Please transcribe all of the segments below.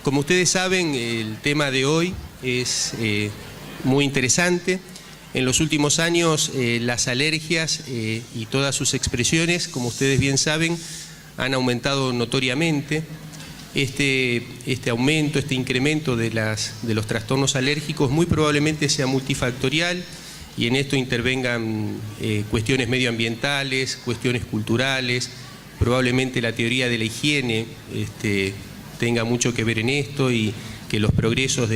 Como ustedes saben, el tema de hoy es muy interesante. En los últimos años, las alergias y todas sus expresiones, como ustedes bien saben, han aumentado notoriamente. Este aumento, este incremento de los trastornos alérgicos muy probablemente sea multifactorial y en esto intervengan cuestiones medioambientales, cuestiones culturales, probablemente la teoría de la higiene tenga mucho que ver en esto y que los progresos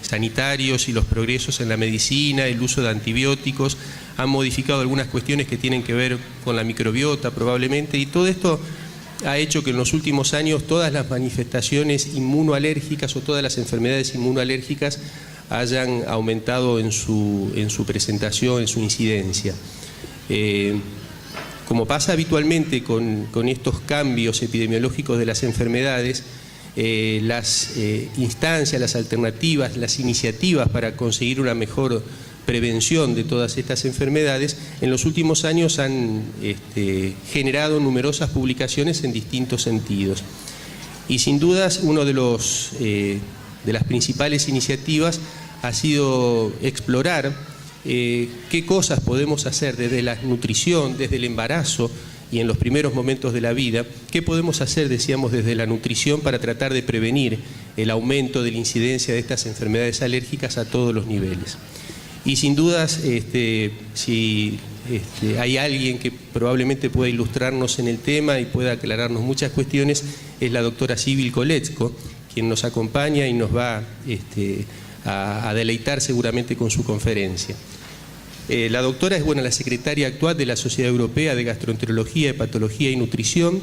sanitarios y los progresos en la medicina, el uso de antibióticos, han modificado algunas cuestiones que tienen que ver con la microbiota probablemente, y todo esto ha hecho que en los últimos años todas las manifestaciones inmunoalérgicas o todas las enfermedades inmunoalérgicas hayan aumentado en su presentación, en su incidencia. Como pasa habitualmente con estos cambios epidemiológicos de las enfermedades, las instancias, las alternativas, las iniciativas para conseguir una mejor prevención de todas estas enfermedades, en los últimos años han generado numerosas publicaciones en distintos sentidos. Y sin dudas, una de las principales iniciativas ha sido explorar qué cosas podemos hacer desde la nutrición, desde el embarazo y en los primeros momentos de la vida, qué podemos hacer, decíamos, desde la nutrición para tratar de prevenir el aumento de la incidencia de estas enfermedades alérgicas a todos los niveles. Y sin dudas, si hay alguien que probablemente pueda ilustrarnos en el tema y pueda aclararnos muchas cuestiones, es la doctora Sibel Koletzko, quien nos acompaña y nos va a deleitar seguramente con su conferencia. La doctora es la secretaria actual de la Sociedad Europea de Gastroenterología, Hepatología y Nutrición,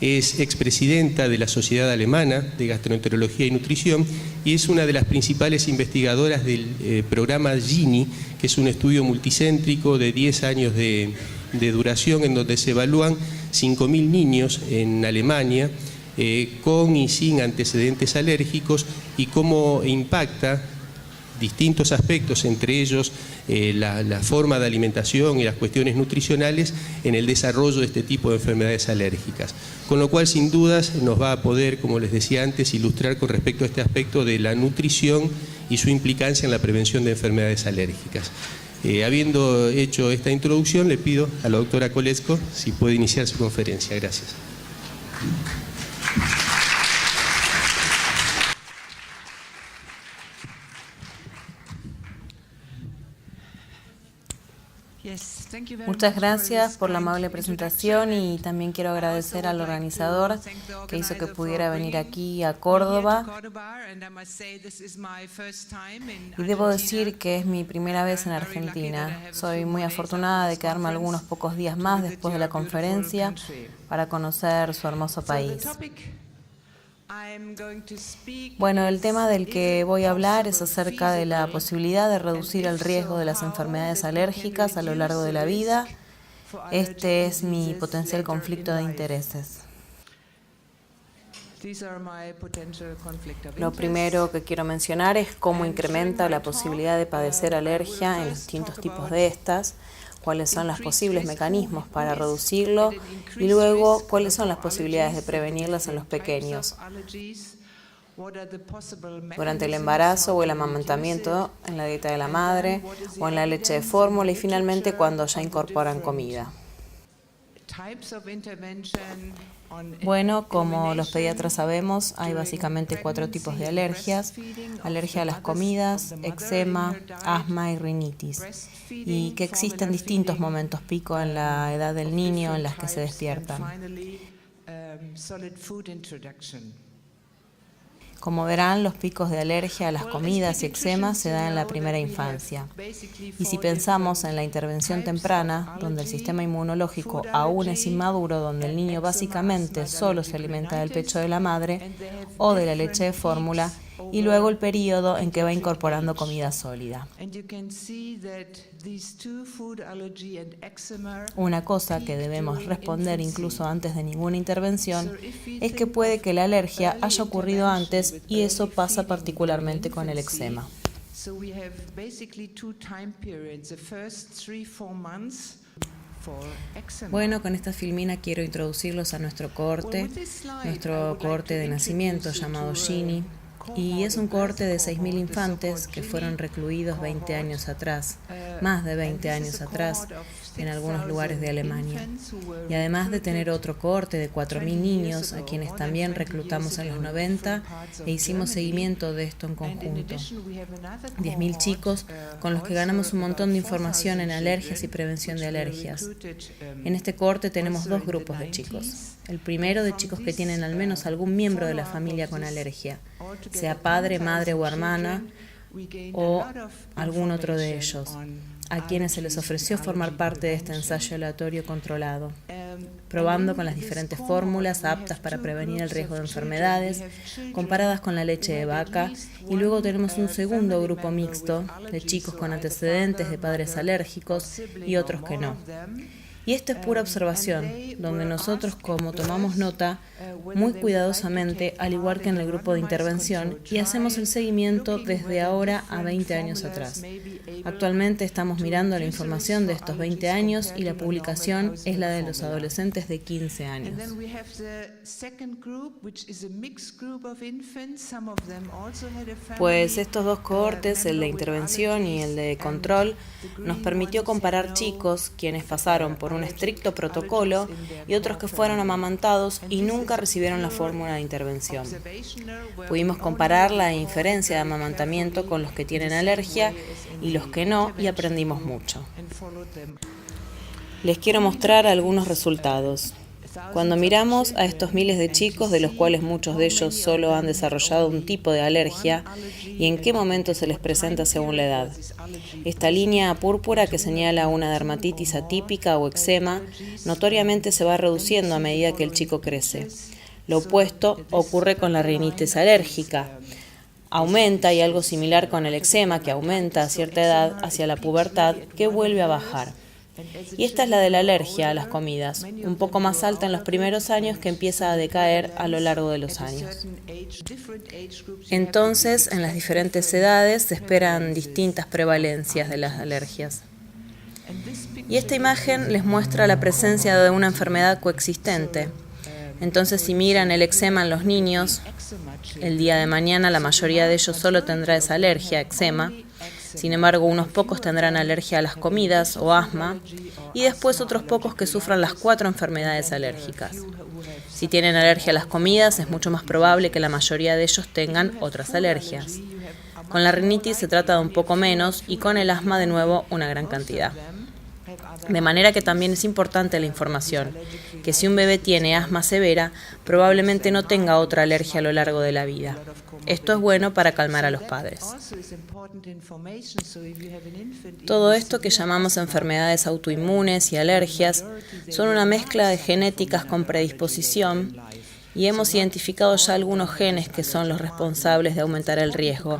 es expresidenta de la Sociedad Alemana de Gastroenterología y Nutrición y es una de las principales investigadoras del programa GINI, que es un estudio multicéntrico de 10 años de duración en donde se evalúan 5.000 niños en Alemania con y sin antecedentes alérgicos y cómo impacta distintos aspectos, entre ellos la forma de alimentación y las cuestiones nutricionales en el desarrollo de este tipo de enfermedades alérgicas. Con lo cual, sin dudas, nos va a poder, como les decía antes, ilustrar con respecto a este aspecto de la nutrición y su implicancia en la prevención de enfermedades alérgicas. Habiendo hecho esta introducción, le pido a la doctora Koletzko si puede iniciar su conferencia. Gracias. Muchas gracias por la amable presentación y también quiero agradecer al organizador que hizo que pudiera venir aquí a Córdoba. Y debo decir que es mi primera vez en Argentina. Soy muy afortunada de quedarme algunos pocos días más después de la conferencia para conocer su hermoso país. Bueno, el tema del que voy a hablar es acerca de la posibilidad de reducir el riesgo de las enfermedades alérgicas a lo largo de la vida. Este es mi potencial conflicto de intereses. Lo primero que quiero mencionar es cómo incrementa la posibilidad de padecer alergia en los distintos tipos de estas, cuáles son los posibles mecanismos para reducirlo y luego cuáles son las posibilidades de prevenirlas en los pequeños durante el embarazo o el amamantamiento, en la dieta de la madre o en la leche de fórmula y finalmente cuando ya incorporan comida. Bueno, como los pediatras sabemos, hay básicamente 4 tipos de alergias: alergia a las comidas, eczema, asma y rinitis, y que existen distintos momentos pico en la edad del niño en las que se despiertan. Como verán, los picos de alergia a las comidas y eczema se dan en la primera infancia. Y si pensamos en la intervención temprana, donde el sistema inmunológico aún es inmaduro, donde el niño básicamente solo se alimenta del pecho de la madre o de la leche de fórmula, y luego el periodo en que va incorporando comida sólida. Una cosa que debemos responder incluso antes de ninguna intervención es que puede que la alergia haya ocurrido antes y eso pasa particularmente con el eczema. Bueno, con esta filmina quiero introducirlos a nuestro cohorte de nacimiento llamado Gini, y es un cohorte de 6.000 infantes que fueron recluidos 20 años atrás, más de 20 años atrás, en algunos lugares de Alemania. Y además de tener otro cohorte de 4.000 niños, a quienes también reclutamos en los 90 e hicimos seguimiento de esto en conjunto. 10.000 chicos con los que ganamos un montón de información en alergias y prevención de alergias. En este cohorte tenemos dos grupos de chicos. El primero de chicos que tienen al menos algún miembro de la familia con alergia, sea padre, madre o hermana, o algún otro de ellos, a quienes se les ofreció formar parte de este ensayo aleatorio controlado, probando con las diferentes fórmulas aptas para prevenir el riesgo de enfermedades, comparadas con la leche de vaca, y luego tenemos un segundo grupo mixto de chicos con antecedentes de padres alérgicos y otros que no. Y esto es pura observación, donde nosotros, como tomamos nota muy cuidadosamente, al igual que en el grupo de intervención, y hacemos el seguimiento desde ahora a 20 años atrás. Actualmente estamos mirando la información de estos 20 años y la publicación es la de los adolescentes de 15 años. Pues estos dos cohortes, el de intervención y el de control, nos permitió comparar chicos quienes pasaron por un estricto protocolo y otros que fueron amamantados y nunca recibieron la fórmula de intervención. Pudimos comparar la diferencia de amamantamiento con los que tienen alergia y los que no, y aprendimos mucho. Les quiero mostrar algunos resultados. Cuando miramos a estos miles de chicos, de los cuales muchos de ellos solo han desarrollado un tipo de alergia, y en qué momento se les presenta según la edad. Esta línea púrpura que señala una dermatitis atípica o eczema, notoriamente se va reduciendo a medida que el chico crece. Lo opuesto ocurre con la rinitis alérgica. Aumenta, y algo similar con el eczema, que aumenta a cierta edad hacia la pubertad, que vuelve a bajar. Y esta es la de la alergia a las comidas, un poco más alta en los primeros años, que empieza a decaer a lo largo de los años. Entonces, en las diferentes edades se esperan distintas prevalencias de las alergias. Y esta imagen les muestra la presencia de una enfermedad coexistente. Entonces, si miran el eczema en los niños, el día de mañana la mayoría de ellos solo tendrá esa alergia, eczema. Sin embargo, unos pocos tendrán alergia a las comidas o asma, y después otros pocos que sufran las 4 enfermedades alérgicas. Si tienen alergia a las comidas, es mucho más probable que la mayoría de ellos tengan otras alergias. Con la rinitis se trata de un poco menos, y con el asma de nuevo una gran cantidad. De manera que también es importante la información, que si un bebé tiene asma severa, probablemente no tenga otra alergia a lo largo de la vida. Esto es bueno para calmar a los padres. Todo esto que llamamos enfermedades autoinmunes y alergias son una mezcla de genéticas con predisposición, y hemos identificado ya algunos genes que son los responsables de aumentar el riesgo.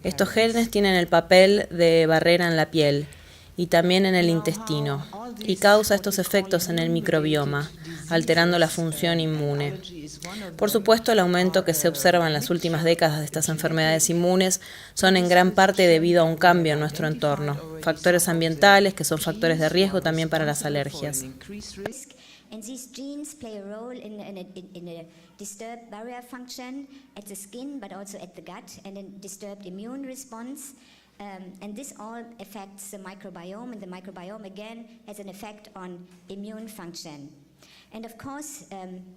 Estos genes tienen el papel de barrera en la piel y también en el intestino, y causa estos efectos en el microbioma, alterando la función inmune. Por supuesto, el aumento que se observa en las últimas décadas de estas enfermedades inmunes son en gran parte debido a un cambio en nuestro entorno, factores ambientales que son factores de riesgo también para las alergias. And these genes play a role in a disturbed barrier function at the skin, but also at the gut, and a disturbed immune response. And this all affects the microbiome, and the microbiome again has an effect on immune function. And of course,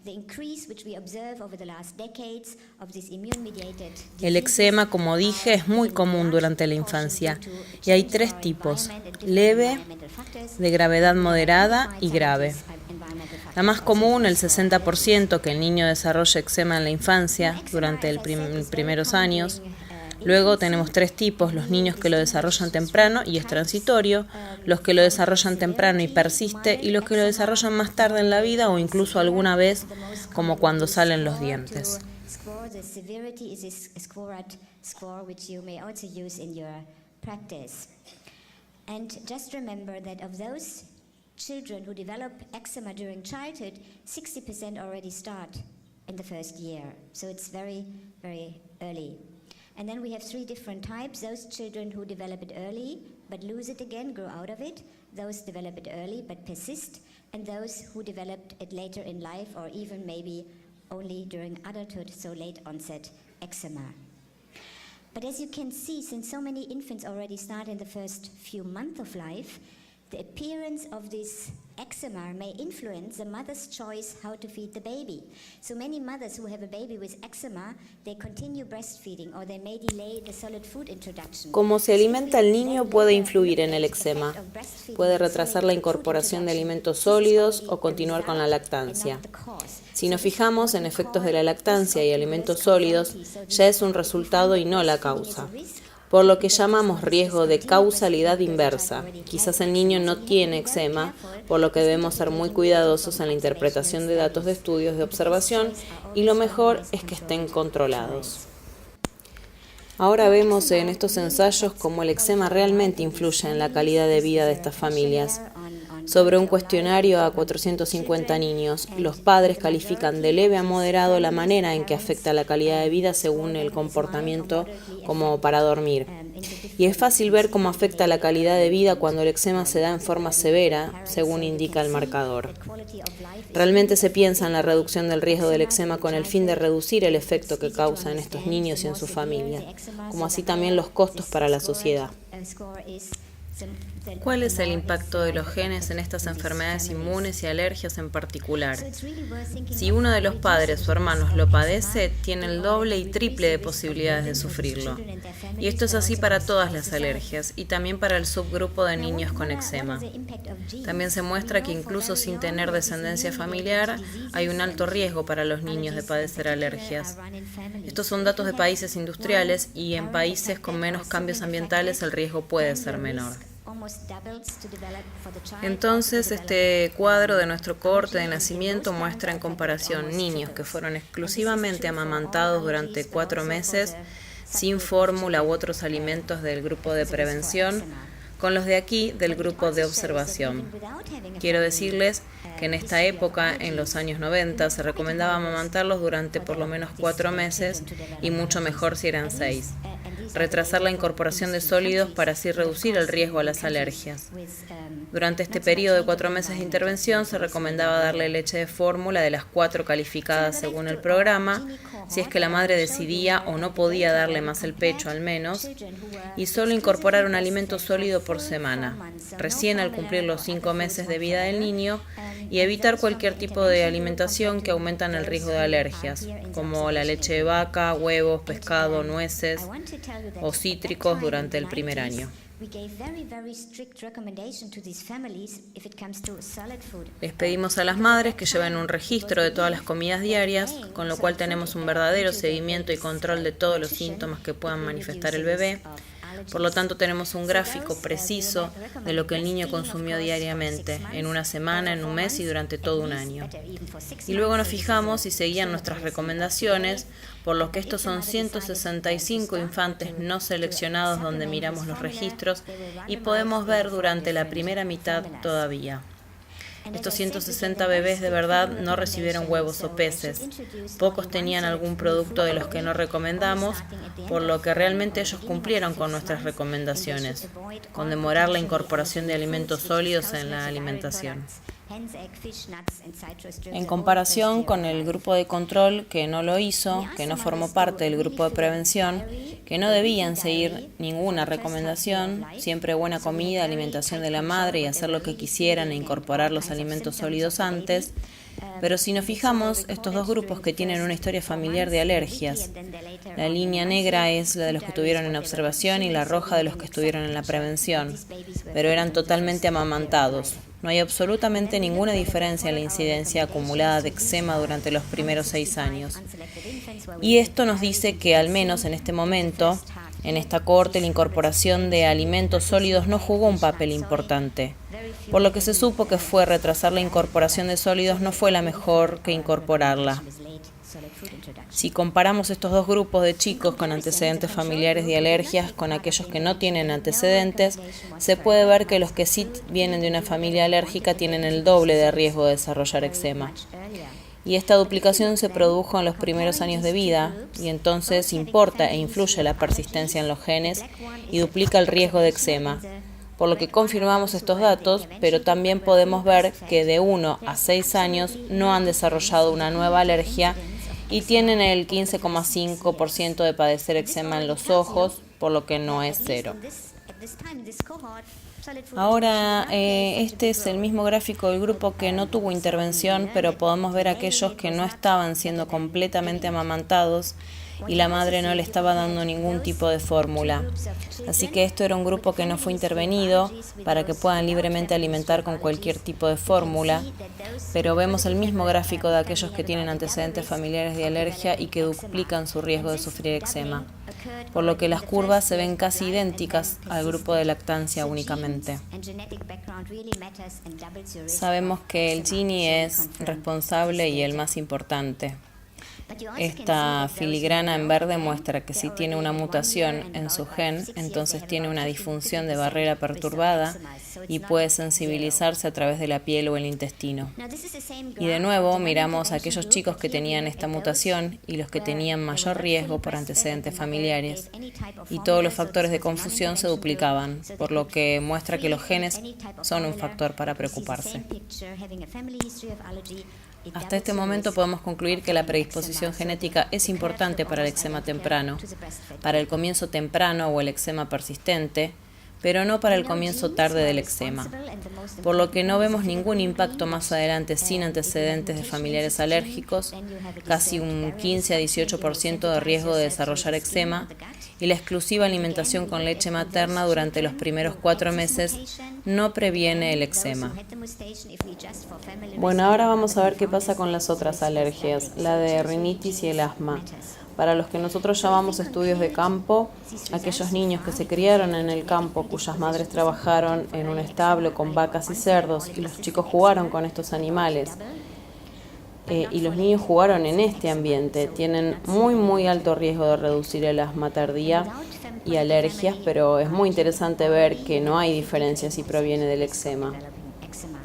the increase which we observe over the last decades of this immune-mediated disease. El eczema, como dije, es muy común durante la infancia, y hay 3 tipos: leve, de gravedad moderada y grave. La más común, el 60%, que el niño desarrolla eczema en la infancia durante los primeros años. Luego tenemos 3 tipos: los niños que lo desarrollan temprano y es transitorio, los que lo desarrollan temprano y persiste, y los que lo desarrollan más tarde en la vida o incluso alguna vez, como cuando salen los dientes. Children who develop eczema during childhood, 60% already start in the first year. So it's very, very early. And then we have 3 different types. Those children who develop it early, but lose it again, grow out of it. Those develop it early but persist, and those who developed it later in life or even maybe only during adulthood, so late onset eczema. But as you can see, since so many infants already start in the first few months of life, the appearance of this eczema may influence the mother's choice how to feed the baby. So many mothers who have a baby with eczema, they continue breastfeeding or they may delay the solid food introduction. Cómo se alimenta el niño puede influir en el eczema. Puede retrasar la incorporación de alimentos sólidos o continuar con la lactancia. Si nos fijamos en efectos de la lactancia y alimentos sólidos, ya es un resultado y no la causa, por lo que llamamos riesgo de causalidad inversa. Quizás el niño no tiene eczema, por lo que debemos ser muy cuidadosos en la interpretación de datos de estudios de observación y lo mejor es que estén controlados. Ahora vemos en estos ensayos cómo el eczema realmente influye en la calidad de vida de estas familias. Sobre un cuestionario a 450 niños, los padres califican de leve a moderado la manera en que afecta la calidad de vida según el comportamiento como para dormir. Y es fácil ver cómo afecta la calidad de vida cuando el eczema se da en forma severa, según indica el marcador. Realmente se piensa en la reducción del riesgo del eczema con el fin de reducir el efecto que causa en estos niños y en su familia, como así también los costos para la sociedad. ¿Cuál es el impacto de los genes en estas enfermedades inmunes y alergias en particular? Si uno de los padres o hermanos lo padece, tiene el doble y triple de posibilidades de sufrirlo. Y esto es así para todas las alergias y también para el subgrupo de niños con eczema. También se muestra que incluso sin tener descendencia familiar, hay un alto riesgo para los niños de padecer alergias. Estos son datos de países industriales y en países con menos cambios ambientales el riesgo puede ser menor. Entonces, este cuadro de nuestro cohorte de nacimiento muestra en comparación niños que fueron exclusivamente amamantados durante 4 meses sin fórmula u otros alimentos del grupo de prevención, con los de aquí del grupo de observación. Quiero decirles que en esta época, en los años 90, se recomendaba amamantarlos durante por lo menos 4 meses y mucho mejor si eran 6. Retrasar la incorporación de sólidos para así reducir el riesgo a las alergias. Durante este periodo de 4 meses de intervención se recomendaba darle leche de fórmula de las 4 calificadas según el programa, si es que la madre decidía o no podía darle más el pecho al menos, y solo incorporar un alimento sólido por semana, recién al cumplir los 5 meses de vida del niño, y evitar cualquier tipo de alimentación que aumentan el riesgo de alergias, como la leche de vaca, huevos, pescado, nueces o cítricos durante el primer año. Les pedimos a las madres que lleven un registro de todas las comidas diarias, con lo cual tenemos un verdadero seguimiento y control de todos los síntomas que puedan manifestar el bebé. Por lo tanto, tenemos un gráfico preciso de lo que el niño consumió diariamente, en una semana, en un mes y durante todo un año. Y luego nos fijamos si seguían nuestras recomendaciones, por lo que estos son 165 infantes no seleccionados donde miramos los registros y podemos ver durante la primera mitad todavía. Estos 160 bebés de verdad no recibieron huevos o peces. Pocos tenían algún producto de los que no recomendamos, por lo que realmente ellos cumplieron con nuestras recomendaciones, con demorar la incorporación de alimentos sólidos en la alimentación. En comparación con el grupo de control que no lo hizo, que no formó parte del grupo de prevención, que no debían seguir ninguna recomendación, siempre buena comida, alimentación de la madre y hacer lo que quisieran e incorporar los alimentos sólidos antes. Pero si nos fijamos, estos dos grupos que tienen una historia familiar de alergias, la línea negra es la de los que estuvieron en observación y la roja de los que estuvieron en la prevención, pero eran totalmente amamantados. No hay absolutamente ninguna diferencia en la incidencia acumulada de eczema durante los primeros 6 años. Y esto nos dice que al menos en este momento, en esta cohorte, la incorporación de alimentos sólidos no jugó un papel importante. Por lo que se supo que fue retrasar la incorporación de sólidos no fue la mejor que incorporarla. Si comparamos estos dos grupos de chicos con antecedentes familiares de alergias con aquellos que no tienen antecedentes, se puede ver que los que sí vienen de una familia alérgica tienen el doble de riesgo de desarrollar eczema. Y esta duplicación se produjo en los primeros años de vida, y entonces importa e influye la persistencia en los genes y duplica el riesgo de eczema. por lo que confirmamos estos datos, pero también podemos ver que de 1 a 6 años no han desarrollado una nueva alergia y tienen el 15,5% de padecer eczema en los ojos, por lo que no es cero. Ahora, este es el mismo gráfico del grupo que no tuvo intervención, pero podemos ver aquellos que no estaban siendo completamente amamantados y la madre no le estaba dando ningún tipo de fórmula. Así que esto era un grupo que no fue intervenido para que puedan libremente alimentar con cualquier tipo de fórmula, pero vemos el mismo gráfico de aquellos que tienen antecedentes familiares de alergia y que duplican su riesgo de sufrir eczema, por lo que las curvas se ven casi idénticas al grupo de lactancia únicamente. Sabemos que el Gini es responsable y el más importante. Esta filigrana en verde muestra que si tiene una mutación en su gen, entonces tiene una disfunción de barrera perturbada y puede sensibilizarse a través de la piel o el intestino. Y de nuevo miramos a aquellos chicos que tenían esta mutación y los que tenían mayor riesgo por antecedentes familiares. Y todos los factores de confusión se duplicaban, por lo que muestra que los genes son un factor para preocuparse. Hasta este momento podemos concluir que la predisposición genética es importante para el eczema temprano, para el comienzo temprano o el eczema persistente, pero no para el comienzo tarde del eczema, por lo que no vemos ningún impacto más adelante sin antecedentes de familiares alérgicos, casi un 15 a 18% de riesgo de desarrollar eczema, y la exclusiva alimentación con leche materna durante los primeros 4 meses no previene el eczema. Bueno, ahora vamos a ver qué pasa con las otras alergias, la de rinitis y el asma. Para los que nosotros llamamos estudios de campo, aquellos niños que se criaron en el campo, cuyas madres trabajaron en un establo con vacas y cerdos, y los chicos jugaron con estos animales, y los niños jugaron en este ambiente, tienen muy alto riesgo de reducir el asma tardía y alergias, pero es muy interesante ver que no hay diferencia si proviene del eczema.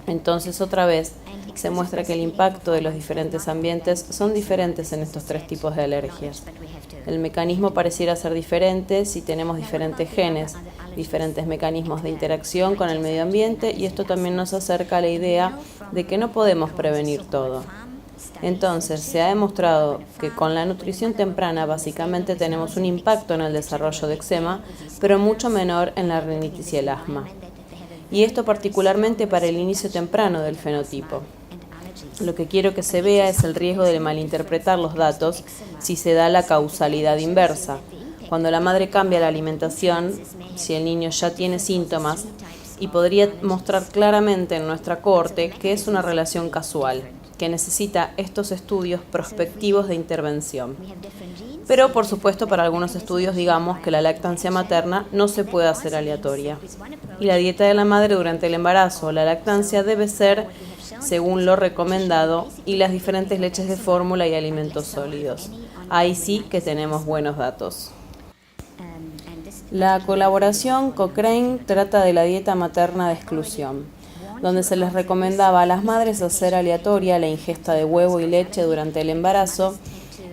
Entonces, otra vez, se muestra que el impacto de los diferentes ambientes son diferentes en estos 3 tipos de alergias. El mecanismo pareciera ser diferente si tenemos diferentes genes, diferentes mecanismos de interacción con el medio ambiente, y esto también nos acerca a la idea de que no podemos prevenir todo. Entonces, se ha demostrado que con la nutrición temprana básicamente tenemos un impacto en el desarrollo de eczema, pero mucho menor en la rinitis y el asma. Y esto particularmente para el inicio temprano del fenotipo. Lo que quiero que se vea es el riesgo de malinterpretar los datos si se da la causalidad inversa. Cuando la madre cambia la alimentación, si el niño ya tiene síntomas, y podría mostrar claramente en nuestra cohorte que es una relación casual, que necesita estos estudios prospectivos de intervención. Pero, por supuesto, para algunos estudios digamos que la lactancia materna no se puede hacer aleatoria. Y la dieta de la madre durante el embarazo o la lactancia debe ser según lo recomendado, y las diferentes leches de fórmula y alimentos sólidos. Ahí sí que tenemos buenos datos. La colaboración Cochrane trata de la dieta materna de exclusión, donde se les recomendaba a las madres hacer aleatoria la ingesta de huevo y leche durante el embarazo,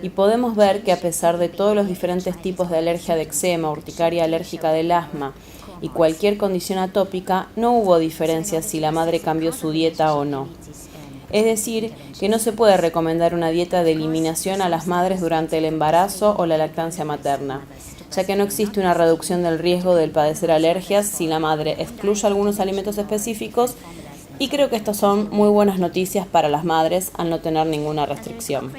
y podemos ver que a pesar de todos los diferentes tipos de alergia de eczema, urticaria alérgica del asma y cualquier condición atópica, no hubo diferencia si la madre cambió su dieta o no. Es decir, que no se puede recomendar una dieta de eliminación a las madres durante el embarazo o la lactancia materna, ya que no existe una reducción del riesgo del padecer alergias si la madre excluye algunos alimentos específicos, y creo que estas son muy buenas noticias para las madres al no tener ninguna restricción.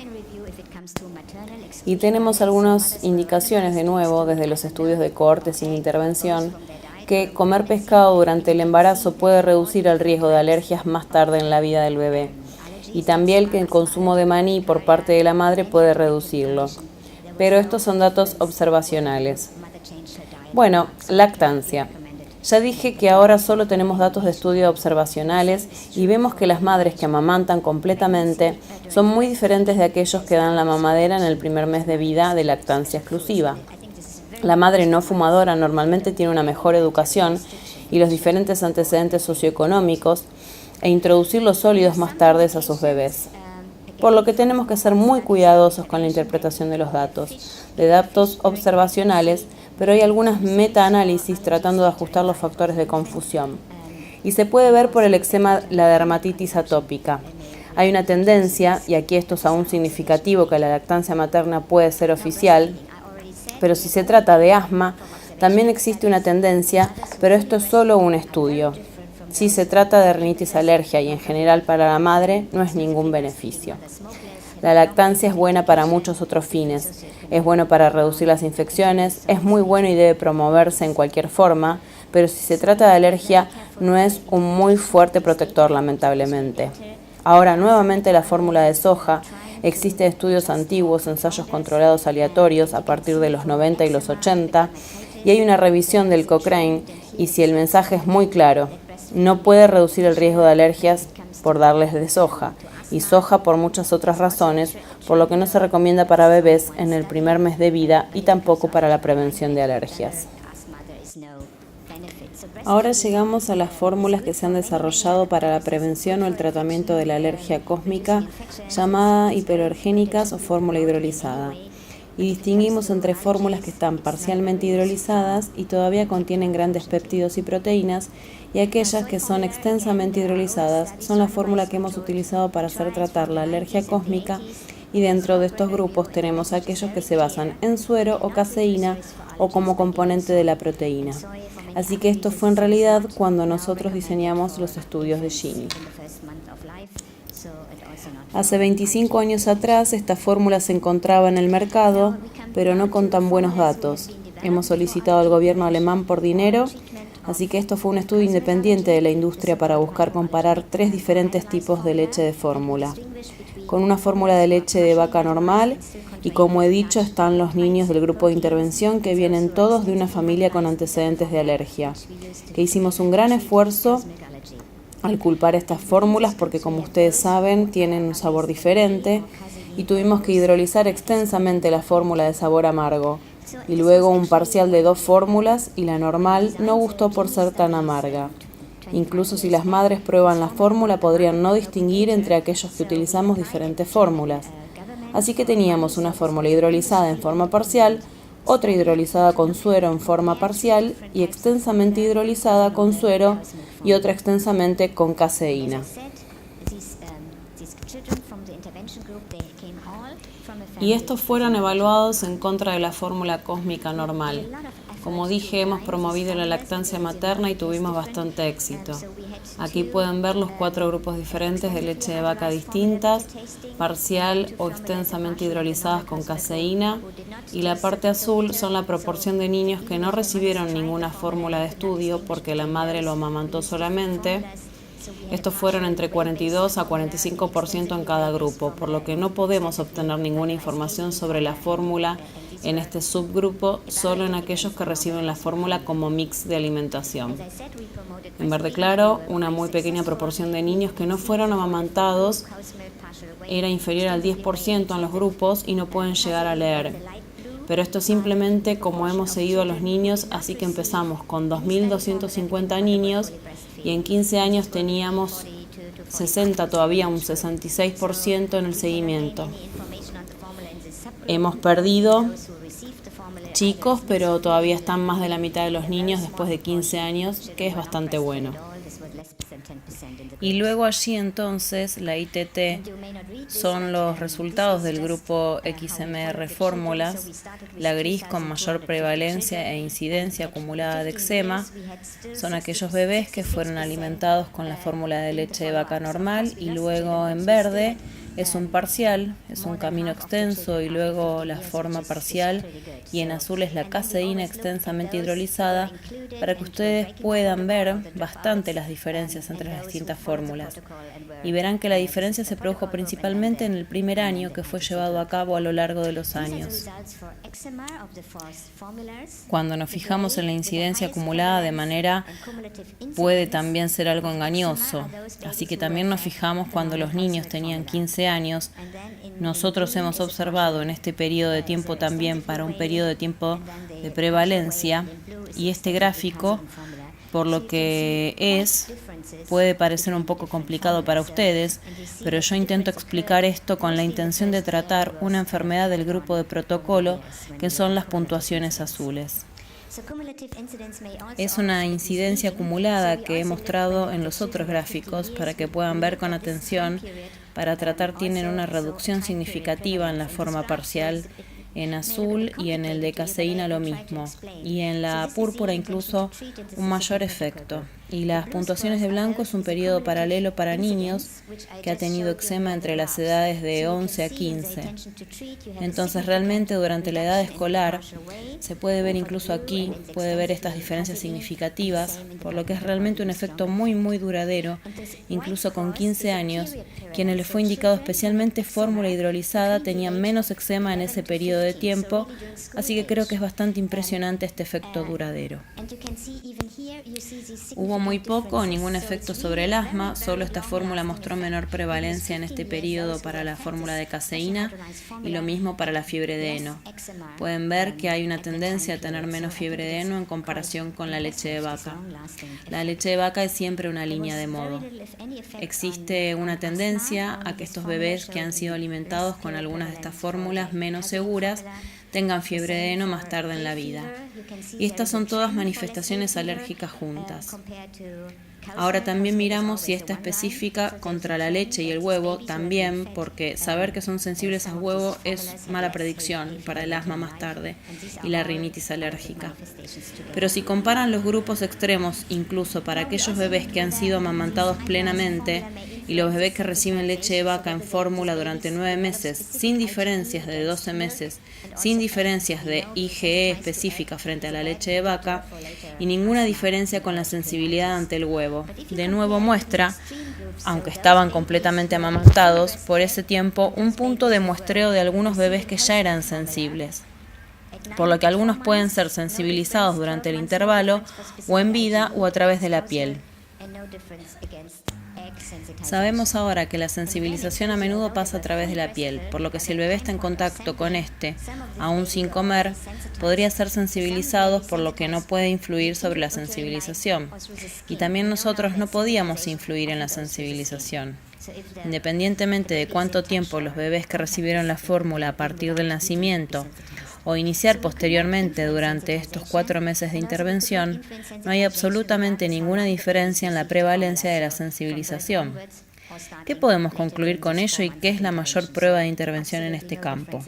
Y tenemos algunas indicaciones de nuevo desde los estudios de cohorte sin intervención, que comer pescado durante el embarazo puede reducir el riesgo de alergias más tarde en la vida del bebé, y también que el consumo de maní por parte de la madre puede reducirlo. Pero estos son datos observacionales. Bueno, lactancia. Ya dije que ahora solo tenemos datos de estudio observacionales y vemos que las madres que amamantan completamente son muy diferentes de aquellos que dan la mamadera en el primer mes de vida de lactancia exclusiva. La madre no fumadora normalmente tiene una mejor educación y los diferentes antecedentes socioeconómicos, e introducir los sólidos más tarde a sus bebés. Por lo que tenemos que ser muy cuidadosos con la interpretación de los datos observacionales, pero hay algunas metaanálisis tratando de ajustar los factores de confusión. Y se puede ver por el eczema la dermatitis atópica. Hay una tendencia, y aquí esto es aún significativo, que la lactancia materna puede ser oficial, pero si se trata de asma, también existe una tendencia, pero esto es solo un estudio. Si se trata de rinitis alergia y en general para la madre, no es ningún beneficio. La lactancia es buena para muchos otros fines. Es bueno para reducir las infecciones, es muy bueno y debe promoverse en cualquier forma, pero si se trata de alergia, no es un muy fuerte protector, lamentablemente. Ahora, nuevamente la fórmula de soja. Existen estudios antiguos, ensayos controlados aleatorios a partir de los 90 y los 80, y hay una revisión del Cochrane, y si el mensaje es muy claro, no puede reducir el riesgo de alergias por darles de soja, y soja por muchas otras razones, por lo que no se recomienda para bebés en el primer mes de vida y tampoco para la prevención de alergias. Ahora llegamos a las fórmulas que se han desarrollado para la prevención o el tratamiento de la alergia cósmica, llamada hipoalergénicas o fórmula hidrolizada. Y distinguimos entre fórmulas que están parcialmente hidrolizadas y todavía contienen grandes péptidos y proteínas, y aquellas que son extensamente hidrolizadas son la fórmula que hemos utilizado para hacer tratar la alergia cósmica, y dentro de estos grupos tenemos aquellos que se basan en suero o caseína o como componente de la proteína. Así que esto fue en realidad cuando nosotros diseñamos los estudios de Gini. Hace 25 años atrás esta fórmula se encontraba en el mercado, pero no con tan buenos datos. Hemos solicitado al gobierno alemán por dinero, así que esto fue un estudio independiente de la industria para buscar comparar 3 diferentes tipos de leche de fórmula. Con una fórmula de leche de vaca normal, y como he dicho, están los niños del grupo de intervención que vienen todos de una familia con antecedentes de alergia, que hicimos un gran esfuerzo al culpar estas fórmulas porque, como ustedes saben, tienen un sabor diferente, y tuvimos que hidrolizar extensamente la fórmula de sabor amargo, y luego un parcial de 2 fórmulas, y la normal no gustó por ser tan amarga. Incluso si las madres prueban la fórmula, podrían no distinguir entre aquellos que utilizamos diferentes fórmulas. Así que teníamos una fórmula hidrolizada en forma parcial, otra hidrolizada con suero en forma parcial y extensamente hidrolizada con suero y otra extensamente con caseína. Y estos fueron evaluados en contra de la fórmula cósmica normal. Como dije, hemos promovido la lactancia materna y tuvimos bastante éxito. Aquí pueden ver los 4 grupos diferentes de leche de vaca distintas, parcial o extensamente hidrolizadas con caseína, y la parte azul son la proporción de niños que no recibieron ninguna fórmula de estudio porque la madre lo amamantó solamente. Estos fueron entre 42 a 45% en cada grupo, por lo que no podemos obtener ninguna información sobre la fórmula en este subgrupo, solo en aquellos que reciben la fórmula como mix de alimentación. En verde claro, una muy pequeña proporción de niños que no fueron amamantados era inferior al 10% en los grupos y no pueden llegar a leer. Pero esto simplemente como hemos seguido a los niños, así que empezamos con 2.250 niños y en 15 años teníamos 60, todavía un 66% en el seguimiento. Hemos perdido chicos, pero todavía están más de la mitad de los niños después de 15 años, que es bastante bueno. Y luego allí entonces la ITT son los resultados del grupo XMR fórmulas, la gris con mayor prevalencia e incidencia acumulada de eczema, son aquellos bebés que fueron alimentados con la fórmula de leche de vaca normal, y luego en verde es un parcial, es un camino extenso y luego la forma parcial, y en azul es la caseína extensamente hidrolizada, para que ustedes puedan ver bastante las diferencias entre las distintas fórmulas. Y verán que la diferencia se produjo principalmente en el primer año, que fue llevado a cabo a lo largo de los años. Cuando nos fijamos en la incidencia acumulada de manera, puede también ser algo engañoso, así que también nos fijamos cuando los niños tenían 15 años. Nosotros hemos observado en este periodo de tiempo también para un periodo de tiempo de prevalencia, y este gráfico, por lo que puede parecer un poco complicado para ustedes, pero yo intento explicar esto con la intención de tratar una enfermedad del grupo de protocolo, que son las puntuaciones azules. Es una incidencia acumulada que he mostrado en los otros gráficos para que puedan ver con atención. Para tratar tienen una reducción significativa en la forma parcial, en azul, y en el de caseína lo mismo, y en la púrpura incluso un mayor efecto. Y las puntuaciones de blanco es un periodo paralelo para niños que ha tenido eczema entre las edades de 11 a 15. Entonces realmente durante la edad escolar se puede ver incluso aquí, puede ver estas diferencias significativas, por lo que es realmente un efecto muy duradero, incluso con 15 años, quienes les fue indicado especialmente fórmula hidrolizada tenían menos eczema en ese periodo de tiempo, así que creo que es bastante impresionante este efecto duradero. Hubo muy poco o ningún efecto sobre el asma, solo esta fórmula mostró menor prevalencia en este periodo para la fórmula de caseína y lo mismo para la fiebre de heno. Pueden ver que hay una tendencia a tener menos fiebre de heno en comparación con la leche de vaca. La leche de vaca es siempre una línea de modo. Existe una tendencia a que estos bebés que han sido alimentados con algunas de estas fórmulas menos seguras tengan fiebre de heno más tarde en la vida. Y estas son todas manifestaciones alérgicas juntas. Ahora también miramos si esta específica contra la leche y el huevo también, porque saber que son sensibles al huevo es mala predicción para el asma más tarde y la rinitis alérgica. Pero si comparan los grupos extremos, incluso para aquellos bebés que han sido amamantados plenamente y los bebés que reciben leche de vaca en fórmula durante 9 meses, sin diferencias de 12 meses, sin diferencias de IgE específica frente a la leche de vaca y ninguna diferencia con la sensibilidad ante el huevo. De nuevo muestra, aunque estaban completamente amamantados, por ese tiempo un punto de muestreo de algunos bebés que ya eran sensibles, por lo que algunos pueden ser sensibilizados durante el intervalo o en vida o a través de la piel. Sabemos ahora que la sensibilización a menudo pasa a través de la piel, por lo que si el bebé está en contacto con aún sin comer, podría ser sensibilizado, por lo que no puede influir sobre la sensibilización. Y también nosotros no podíamos influir en la sensibilización. Independientemente de cuánto tiempo los bebés que recibieron la fórmula a partir del nacimiento o iniciar posteriormente durante estos 4 meses de intervención, no hay absolutamente ninguna diferencia en la prevalencia de la sensibilización. ¿Qué podemos concluir con ello y qué es la mayor prueba de intervención en este campo?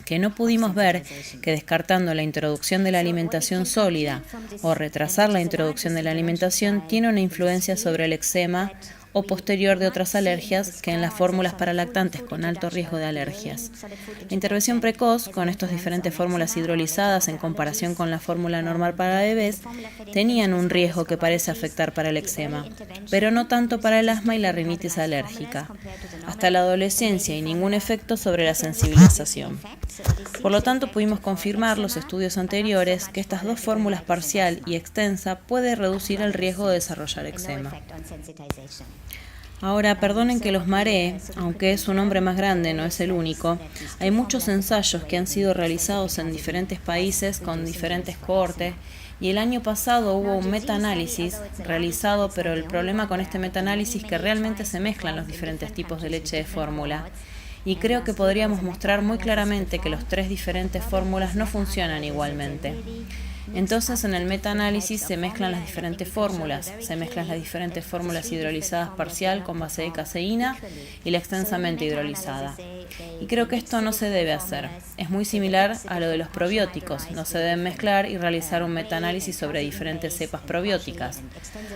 Que no pudimos ver que descartando la introducción de la alimentación sólida o retrasar la introducción de la alimentación tiene una influencia sobre el eczema o posterior de otras alergias que en las fórmulas para lactantes con alto riesgo de alergias. La intervención precoz con estas diferentes fórmulas hidrolizadas en comparación con la fórmula normal para bebés tenían un riesgo que parece afectar para el eczema, pero no tanto para el asma y la rinitis alérgica, hasta la adolescencia y ningún efecto sobre la sensibilización. Por lo tanto, pudimos confirmar los estudios anteriores que estas dos fórmulas parcial y extensa puede reducir el riesgo de desarrollar eczema. Ahora, perdonen que los maree, aunque es un hombre más grande, no es el único. Hay muchos ensayos que han sido realizados en diferentes países con diferentes cohortes y el año pasado hubo un metaanálisis realizado, pero el problema con este metaanálisis es que realmente se mezclan los diferentes tipos de leche de fórmula. Y creo que podríamos mostrar muy claramente que los 3 diferentes fórmulas no funcionan igualmente. Entonces, en el metaanálisis se mezclan las diferentes fórmulas, hidrolizadas parcial con base de caseína y la extensamente hidrolizada. Y creo que esto no se debe hacer. Es muy similar a lo de los probióticos, no se deben mezclar y realizar un metaanálisis sobre diferentes cepas probióticas.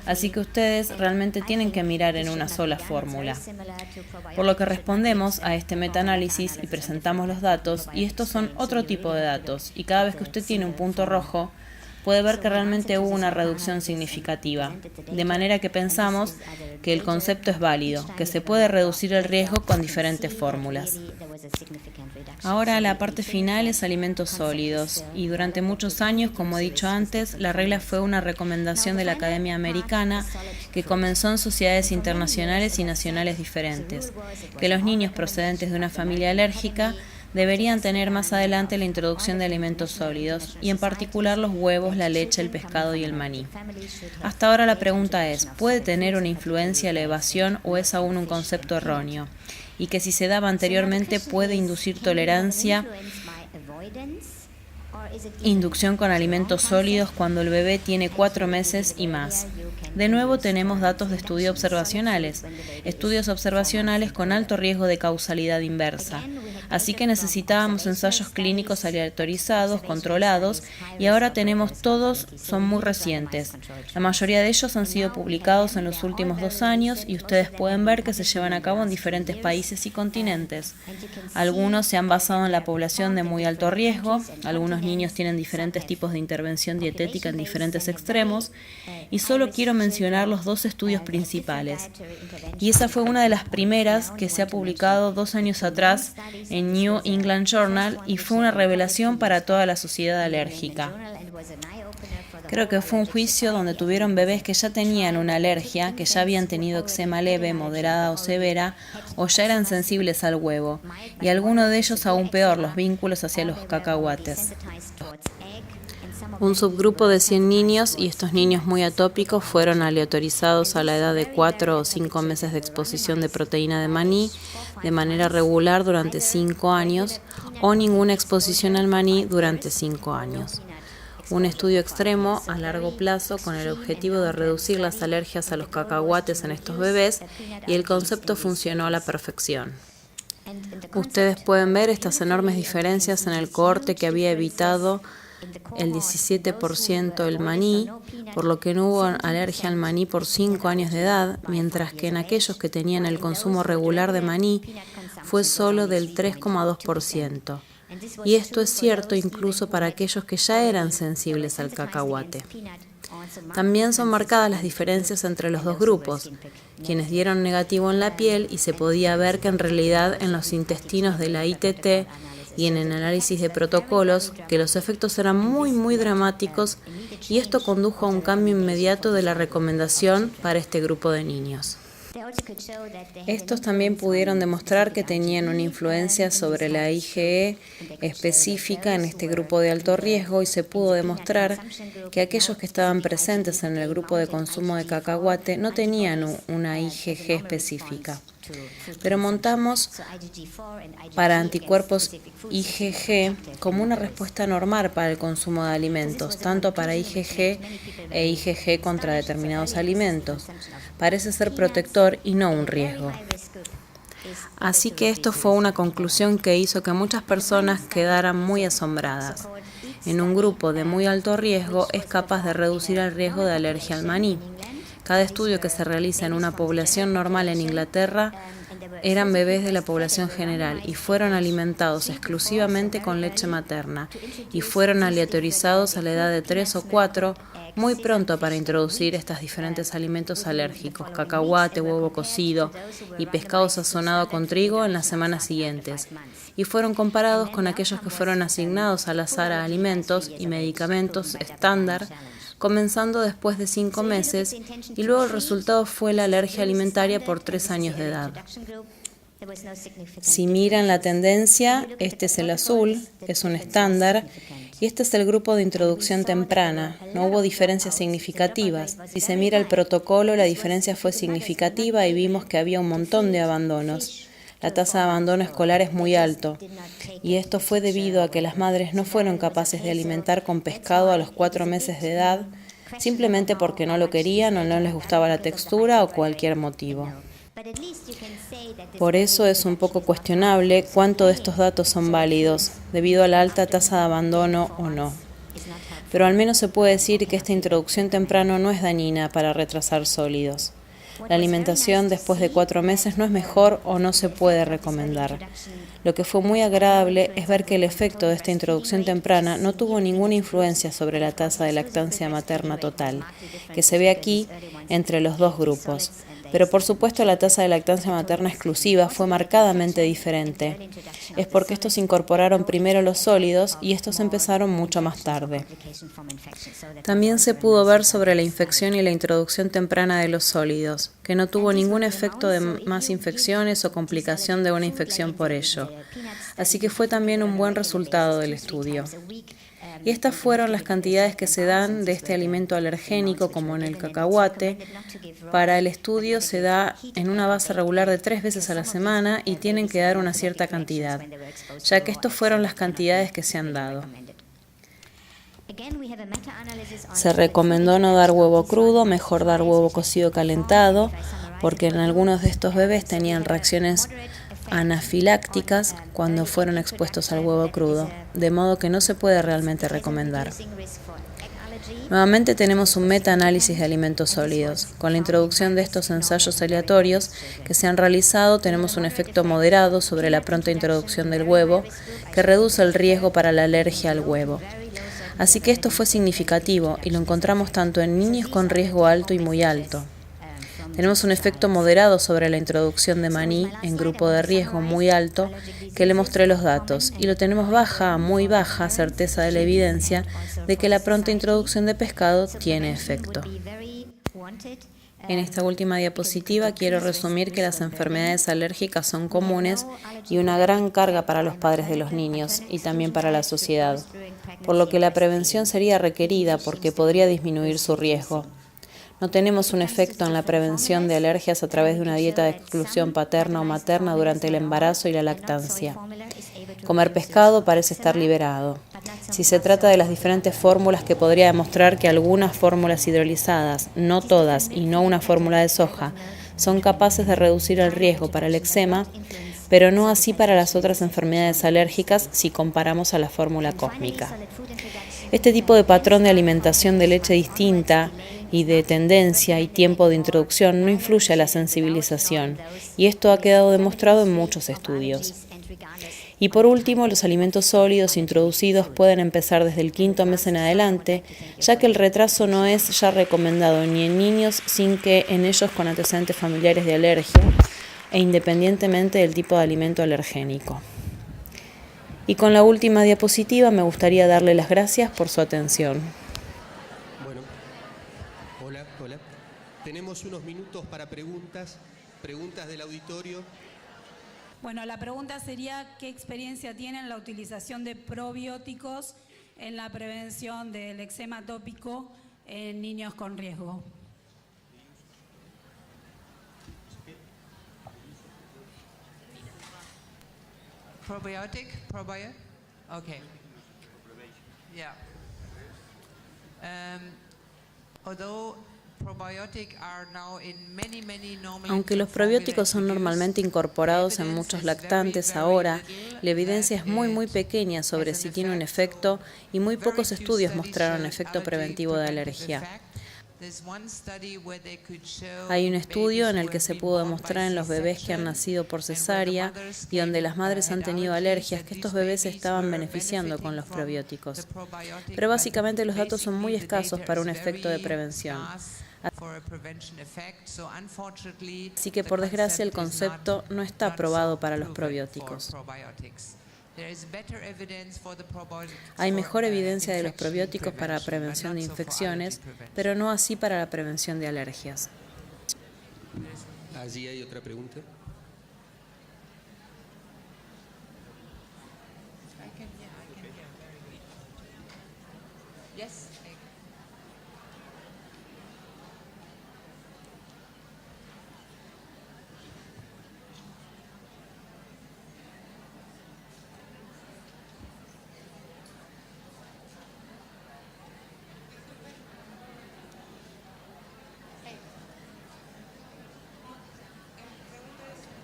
Así que ustedes realmente tienen que mirar en una sola fórmula. Por lo que respondemos a este metaanálisis y presentamos los datos, y estos son otro tipo de datos, y cada vez que usted tiene un punto rojo, puede ver que realmente hubo una reducción significativa, de manera que pensamos que el concepto es válido, que se puede reducir el riesgo con diferentes fórmulas. Ahora la parte final es alimentos sólidos, y durante muchos años, como he dicho antes, la regla fue una recomendación de la Academia Americana que comenzó en sociedades internacionales y nacionales diferentes, que los niños procedentes de una familia alérgica deberían tener más adelante la introducción de alimentos sólidos, y en particular los huevos, la leche, el pescado y el maní. Hasta ahora la pregunta es, ¿puede tener una influencia la evasión o es aún un concepto erróneo? Y que si se daba anteriormente puede inducir tolerancia Inducción con alimentos sólidos cuando el bebé tiene 4 meses y más. De nuevo tenemos datos de estudios observacionales con alto riesgo de causalidad inversa. Así que necesitábamos ensayos clínicos aleatorizados, controlados, y ahora tenemos todos, son muy recientes. La mayoría de ellos han sido publicados en los últimos 2 años y ustedes pueden ver que se llevan a cabo en diferentes países y continentes. Algunos se han basado en la población de muy alto riesgo, algunos niños tienen diferentes tipos de intervención dietética en diferentes extremos, y solo quiero mencionar los 2 estudios principales. Y esa fue una de las primeras que se ha publicado 2 años atrás en New England Journal y fue una revelación para toda la sociedad alérgica. Creo que fue un juicio donde tuvieron bebés que ya tenían una alergia, que ya habían tenido eczema leve, moderada o severa, o ya eran sensibles al huevo, y algunos de ellos aún peor, los vínculos hacia los cacahuates. Un subgrupo de 100 niños, y estos niños muy atópicos fueron aleatorizados a la edad de 4 o 5 meses de exposición de proteína de maní de manera regular durante 5 años o ninguna exposición al maní durante 5 años. Un estudio extremo a largo plazo con el objetivo de reducir las alergias a los cacahuates en estos bebés, y el concepto funcionó a la perfección. Ustedes pueden ver estas enormes diferencias en el cohorte que había evitado el 17% el maní, por lo que no hubo alergia al maní por 5 años de edad, mientras que en aquellos que tenían el consumo regular de maní fue solo del 3,2%. Y esto es cierto incluso para aquellos que ya eran sensibles al cacahuate. También son marcadas las diferencias entre los 2 grupos, quienes dieron negativo en la piel, y se podía ver que en realidad en los intestinos de la ITT y en el análisis de protocolos, que los efectos eran muy dramáticos, y esto condujo a un cambio inmediato de la recomendación para este grupo de niños. Estos también pudieron demostrar que tenían una influencia sobre la IgE específica en este grupo de alto riesgo, y se pudo demostrar que aquellos que estaban presentes en el grupo de consumo de cacahuate no tenían una IgG específica. Pero montamos para anticuerpos IgG como una respuesta normal para el consumo de alimentos, tanto para IgG e IgG contra determinados alimentos. Parece ser protector y no un riesgo. Así que esto fue una conclusión que hizo que muchas personas quedaran muy asombradas. En un grupo de muy alto riesgo es capaz de reducir el riesgo de alergia al maní. Cada estudio que se realiza en una población normal en Inglaterra eran bebés de la población general y fueron alimentados exclusivamente con leche materna y fueron aleatorizados a la edad de 3 o 4 muy pronto para introducir estos diferentes alimentos alérgicos, cacahuate, huevo cocido y pescado sazonado con trigo en las semanas siguientes, y fueron comparados con aquellos que fueron asignados al azar a alimentos y medicamentos estándar, comenzando después de 5 meses, y luego el resultado fue la alergia alimentaria por 3 años de edad. Si miran la tendencia, este es el azul, es un estándar, y este es el grupo de introducción temprana. No hubo diferencias significativas. Si se mira el protocolo, la diferencia fue significativa y vimos que había un montón de abandonos. La tasa de abandono escolar es muy alto, y esto fue debido a que las madres no fueron capaces de alimentar con pescado a los 4 meses de edad, simplemente porque no lo querían o no les gustaba la textura o cualquier motivo. Por eso es un poco cuestionable cuánto de estos datos son válidos, debido a la alta tasa de abandono o no. Pero al menos se puede decir que esta introducción temprana no es dañina para retrasar sólidos. La alimentación después de 4 meses no es mejor o no se puede recomendar. Lo que fue muy agradable es ver que el efecto de esta introducción temprana no tuvo ninguna influencia sobre la tasa de lactancia materna total, que se ve aquí entre los 2 grupos. Pero por supuesto la tasa de lactancia materna exclusiva fue marcadamente diferente. Es porque estos incorporaron primero los sólidos y estos empezaron mucho más tarde. También se pudo ver sobre la infección y la introducción temprana de los sólidos, que no tuvo ningún efecto de más infecciones o complicación de una infección por ello. Así que fue también un buen resultado del estudio. Y estas fueron las cantidades que se dan de este alimento alergénico, como en el cacahuate. Para el estudio se da en una base regular de 3 veces a la semana y tienen que dar una cierta cantidad, ya que estas fueron las cantidades que se han dado. Se recomendó no dar huevo crudo, mejor dar huevo cocido calentado, porque en algunos de estos bebés tenían reacciones anafilácticas cuando fueron expuestos al huevo crudo, de modo que no se puede realmente recomendar. Nuevamente tenemos un metaanálisis de alimentos sólidos. Con la introducción de estos ensayos aleatorios que se han realizado, tenemos un efecto moderado sobre la pronta introducción del huevo, que reduce el riesgo para la alergia al huevo. Así que esto fue significativo y lo encontramos tanto en niños con riesgo alto y muy alto. Tenemos un efecto moderado sobre la introducción de maní en grupo de riesgo muy alto, que le mostré los datos, y lo tenemos baja a muy baja certeza de la evidencia de que la pronta introducción de pescado tiene efecto. En esta última diapositiva quiero resumir que las enfermedades alérgicas son comunes y una gran carga para los padres de los niños y también para la sociedad, por lo que la prevención sería requerida porque podría disminuir su riesgo. No tenemos un efecto en la prevención de alergias a través de una dieta de exclusión paterna o materna durante el embarazo y la lactancia. Comer pescado parece estar liberado. Si se trata de las diferentes fórmulas que podría demostrar que algunas fórmulas hidrolizadas, no todas y no una fórmula de soja, son capaces de reducir el riesgo para el eczema, pero no así para las otras enfermedades alérgicas si comparamos a la fórmula cósmica. Este tipo de patrón de alimentación de leche distinta y de tendencia y tiempo de introducción no influye a la sensibilización, y esto ha quedado demostrado en muchos estudios. Y por último, los alimentos sólidos introducidos pueden empezar desde el 5º mes en adelante, ya que el retraso no es ya recomendado ni en niños sin que en ellos con antecedentes familiares de alergia e independientemente del tipo de alimento alergénico. Y con la última diapositiva me gustaría darle las gracias por su atención. Bueno, hola. Tenemos unos minutos para preguntas del auditorio. Bueno, la pregunta sería, ¿qué experiencia tienen la utilización de probióticos en la prevención del eczema atópico en niños con riesgo? Probiotic? Okay. Yeah. Aunque los probióticos son normalmente incorporados en muchos lactantes ahora, la evidencia es muy pequeña sobre si tiene un efecto y muy pocos estudios mostraron efecto preventivo de alergia. Hay un estudio en el que se pudo demostrar en los bebés que han nacido por cesárea y donde las madres han tenido alergias que estos bebés se estaban beneficiando con los probióticos. Pero básicamente los datos son muy escasos para un efecto de prevención. Así que por desgracia el concepto no está aprobado para los probióticos. Hay mejor evidencia de los probióticos para la prevención de infecciones, pero no así para la prevención de alergias. Allí hay otra pregunta.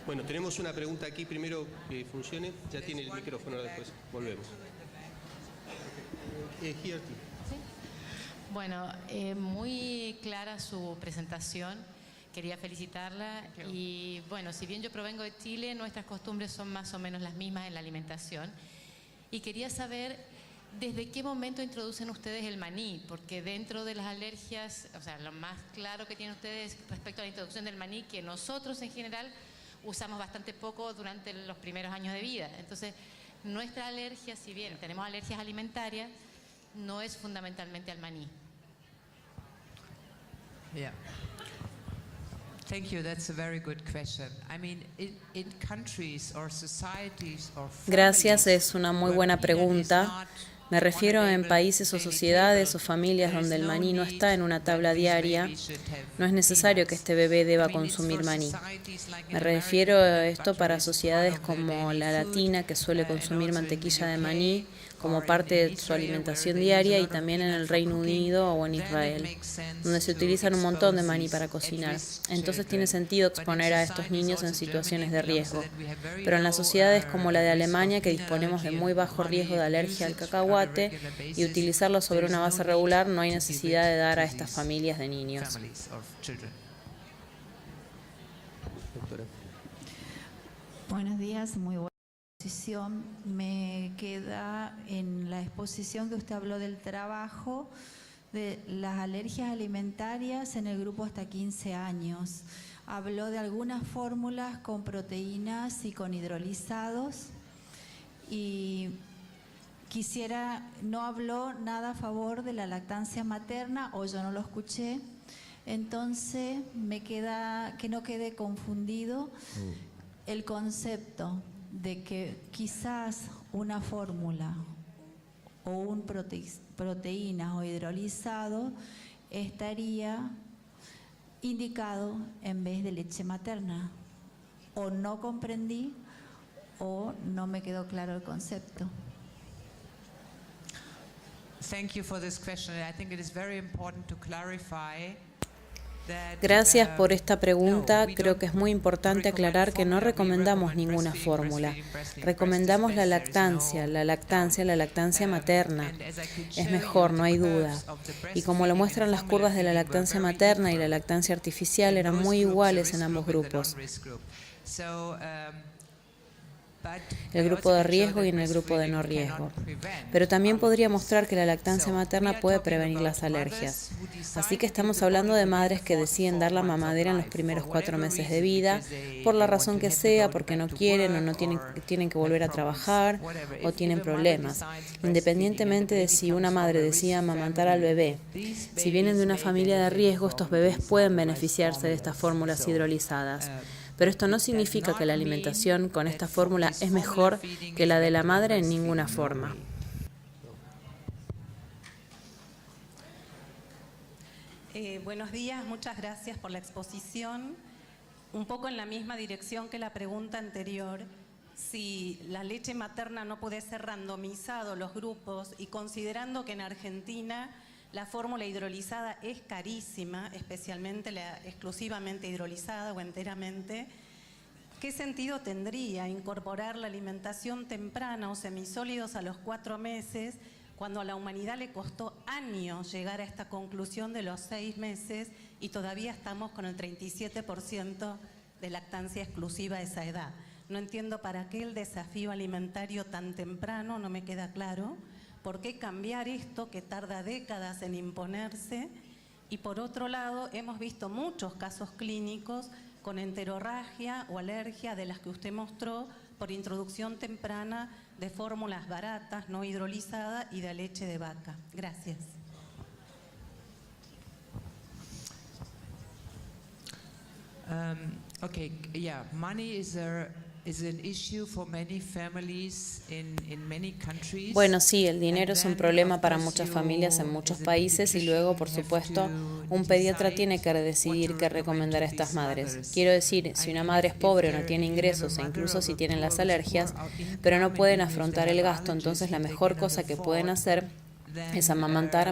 Bueno, tenemos una pregunta aquí, primero que funcione, ya tiene el micrófono, después volvemos. ¿Sí? Bueno, muy clara su presentación, quería felicitarla y bueno, si bien yo provengo de Chile, nuestras costumbres son más o menos las mismas en la alimentación y quería saber desde qué momento introducen ustedes el maní, porque dentro de las alergias, o sea, lo más claro que tienen ustedes respecto a la introducción del maní, que nosotros en general usamos bastante poco durante los primeros años de vida. Entonces, nuestra alergia, si bien tenemos alergias alimentarias, no es fundamentalmente al maní. Yeah. Thank you. That's a very good question. I mean, in countries or societies or Gracias, es una muy buena pregunta. Me refiero en países o sociedades o familias donde el maní no está en una tabla diaria, no es necesario que este bebé deba consumir maní. Me refiero a esto para sociedades como la latina, que suele consumir mantequilla de maní como parte de su alimentación diaria, y también en el Reino Unido o en Israel, donde se utilizan un montón de maní para cocinar. Entonces tiene sentido exponer a estos niños en situaciones de riesgo. Pero en las sociedades como la de Alemania, que disponemos de muy bajo riesgo de alergia al cacahuate y utilizarlo sobre una base regular, no hay necesidad de dar a estas familias de niños. Doctora. Buenos días, muy buena exposición. Me queda en la exposición que usted habló del trabajo de las alergias alimentarias en el grupo hasta 15 años. Habló de algunas fórmulas con proteínas y con hidrolizados, y no habló nada a favor de la lactancia materna, o yo no lo escuché. Entonces me queda que no quede confundido el concepto de que quizás una fórmula o un proteína o hidrolizado estaría indicado en vez de leche materna. O no comprendí o no me quedó claro el concepto. Thank you for this question. I think it is very important to clarify. Gracias por esta pregunta. Creo que es muy importante aclarar que no recomendamos ninguna fórmula. Recomendamos la lactancia materna. Es mejor, no hay duda. Y como lo muestran las curvas de la lactancia materna y la lactancia artificial, eran muy iguales en ambos grupos. El grupo de riesgo y en el grupo de no riesgo. Pero también podría mostrar que la lactancia materna puede prevenir las alergias. Así que estamos hablando de madres que deciden dar la mamadera en los primeros 4 meses de vida, por la razón que sea, porque no quieren o no tienen que volver a trabajar o tienen problemas, independientemente de si una madre decide amamantar al bebé. Si vienen de una familia de riesgo, estos bebés pueden beneficiarse de estas fórmulas hidrolizadas. Pero esto no significa que la alimentación con esta fórmula es mejor que la de la madre en ninguna forma. Buenos días, muchas gracias por la exposición. Un poco en la misma dirección que la pregunta anterior, si la leche materna no puede ser randomizado los grupos, y considerando que en Argentina la fórmula hidrolizada es carísima, especialmente la exclusivamente hidrolizada o enteramente, ¿qué sentido tendría incorporar la alimentación temprana o semisólidos a los 4 meses, cuando a la humanidad le costó años llegar a esta conclusión de los 6 meses y todavía estamos con el 37% de lactancia exclusiva a esa edad? No entiendo para qué el desafío alimentario tan temprano, no me queda claro. ¿Por qué cambiar esto que tarda décadas en imponerse? Y por otro lado, hemos visto muchos casos clínicos con enterorragia o alergia de las que usted mostró por introducción temprana de fórmulas baratas, no hidrolizadas y de leche de vaca. Gracias. Okay, yeah, money is an issue for many families in many countries. Bueno, sí, el dinero es un problema para muchas familias en muchos países, y luego, por supuesto, un pediatra tiene que decidir qué recomendar a estas madres. Quiero decir, si una madre es pobre o no tiene ingresos, e incluso si tienen las alergias, pero no pueden afrontar el gasto, entonces la mejor cosa que pueden hacer es amamantar,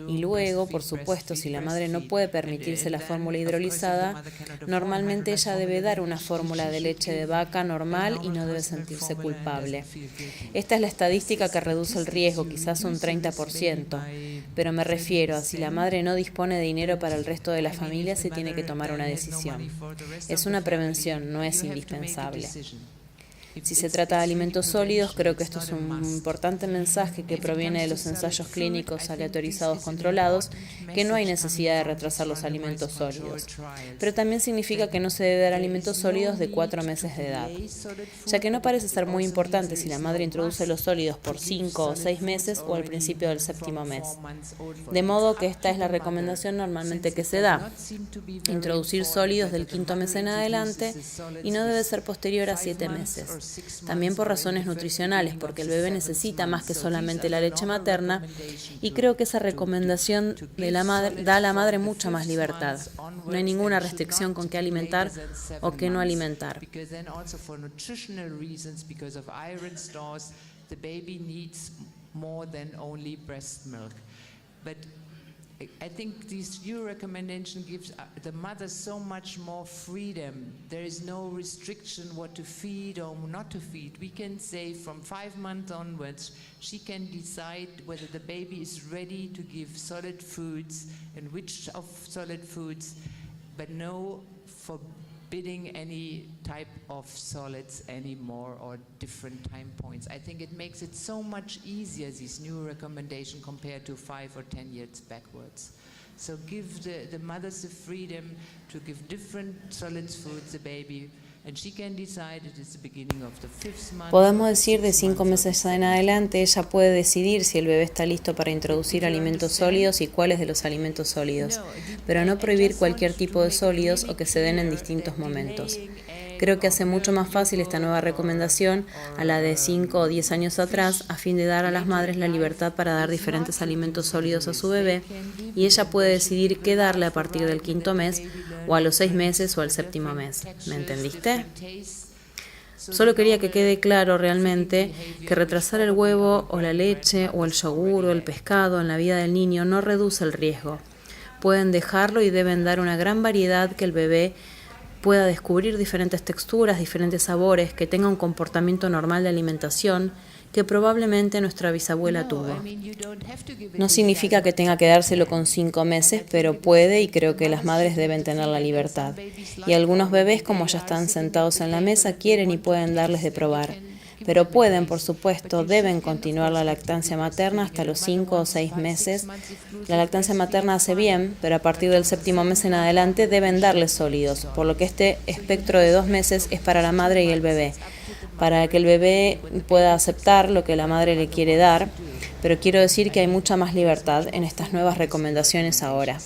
y luego, por supuesto, si la madre no puede permitirse la fórmula hidrolizada, normalmente ella debe dar una fórmula de leche de vaca normal y no debe sentirse culpable. Esta es la estadística que reduce el riesgo, quizás un 30%, pero me refiero a si la madre no dispone de dinero para el resto de la familia, se tiene que tomar una decisión. Es una prevención, no es indispensable. Si se trata de alimentos sólidos, creo que esto es un importante mensaje que proviene de los ensayos clínicos aleatorizados controlados, que no hay necesidad de retrasar los alimentos sólidos. Pero también significa que no se debe dar alimentos sólidos de 4 meses de edad, ya que no parece ser muy importante si la madre introduce los sólidos por 5 o 6 meses o al principio del 7º mes. De modo que esta es la recomendación normalmente que se da: introducir sólidos del 5º mes en adelante, y no debe ser posterior a 7 meses. También por razones nutricionales, porque el bebé necesita más que solamente la leche materna, y creo que esa recomendación de la madre da a la madre mucha más libertad. No hay ninguna restricción con qué alimentar o qué no alimentar. the baby needs more than only breast milk. But I think this new recommendation gives the mother so much more freedom. There is no restriction what to feed or not to feed. We can say from 5 months onwards, she can decide whether the baby is ready to give solid foods and which of solid foods, but no forbidding any type of solids anymore or different time points. I think it makes it so much easier, this new recommendation, compared to 5 or 10 years backwards. So give the mothers the freedom to give different solid foods to the baby, and she can decide at the beginning of the 5th month. Podemos decir de 5 meses en adelante ella puede decidir si el bebé está listo para introducir alimentos sólidos y cuáles de los alimentos sólidos, pero no prohibir cualquier tipo de sólidos o que se den en distintos momentos. Creo que hace mucho más fácil esta nueva recomendación a la de 5 o 10 años atrás, a fin de dar a las madres la libertad para dar diferentes alimentos sólidos a su bebé, y ella puede decidir qué darle a partir del 5º mes, o a los 6 meses o al 7º mes. ¿Me entendiste? Solo quería que quede claro realmente que retrasar el huevo o la leche o el yogur o el pescado en la vida del niño no reduce el riesgo. Pueden dejarlo y deben dar una gran variedad que el bebé pueda descubrir diferentes texturas, diferentes sabores, que tenga un comportamiento normal de alimentación que probablemente nuestra bisabuela tuvo. No significa que tenga que dárselo con 5 meses, pero puede, y creo que las madres deben tener la libertad. Y algunos bebés, como ya están sentados en la mesa, quieren y pueden darles de probar. Pero pueden, por supuesto, deben continuar la lactancia materna hasta los 5 o 6 meses. La lactancia materna hace bien, pero a partir del 7º mes en adelante deben darles sólidos, por lo que este espectro de 2 meses es para la madre y el bebé, para que el bebé pueda aceptar lo que la madre le quiere dar, pero quiero decir que hay mucha más libertad en estas nuevas recomendaciones ahora.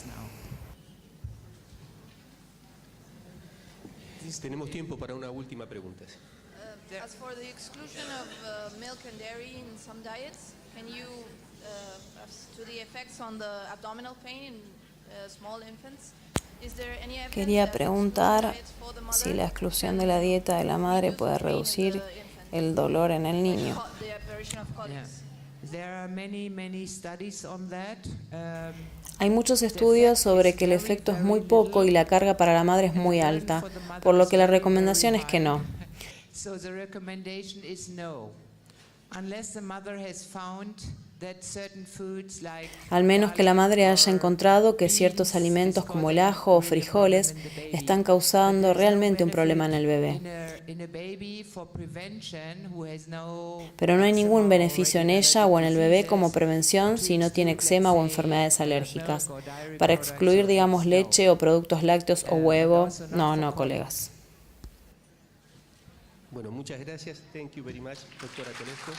Tenemos tiempo para una última pregunta. As for the exclusion of milk and dairy in some diets, can you, as to the effects on the abdominal pain in small infants, is there any evidence Quería preguntar si la exclusión de la dieta de la madre puede reducir el dolor en el niño. Hay muchos estudios sobre que el efecto es muy poco y la carga para la madre es muy alta, por lo que la recomendación es que no. So the recommendation is no, unless the mother has found that certain foods like Al menos que la madre haya encontrado que ciertos alimentos como el ajo o frijoles están causando realmente un problema en el bebé. Pero no hay ningún beneficio en ella o en el bebé como prevención si no tiene eczema o enfermedades alérgicas. Para excluir, digamos, leche o productos lácteos o huevo, no, colegas. Bueno, muchas gracias. Thank you very much, doctora Conejo.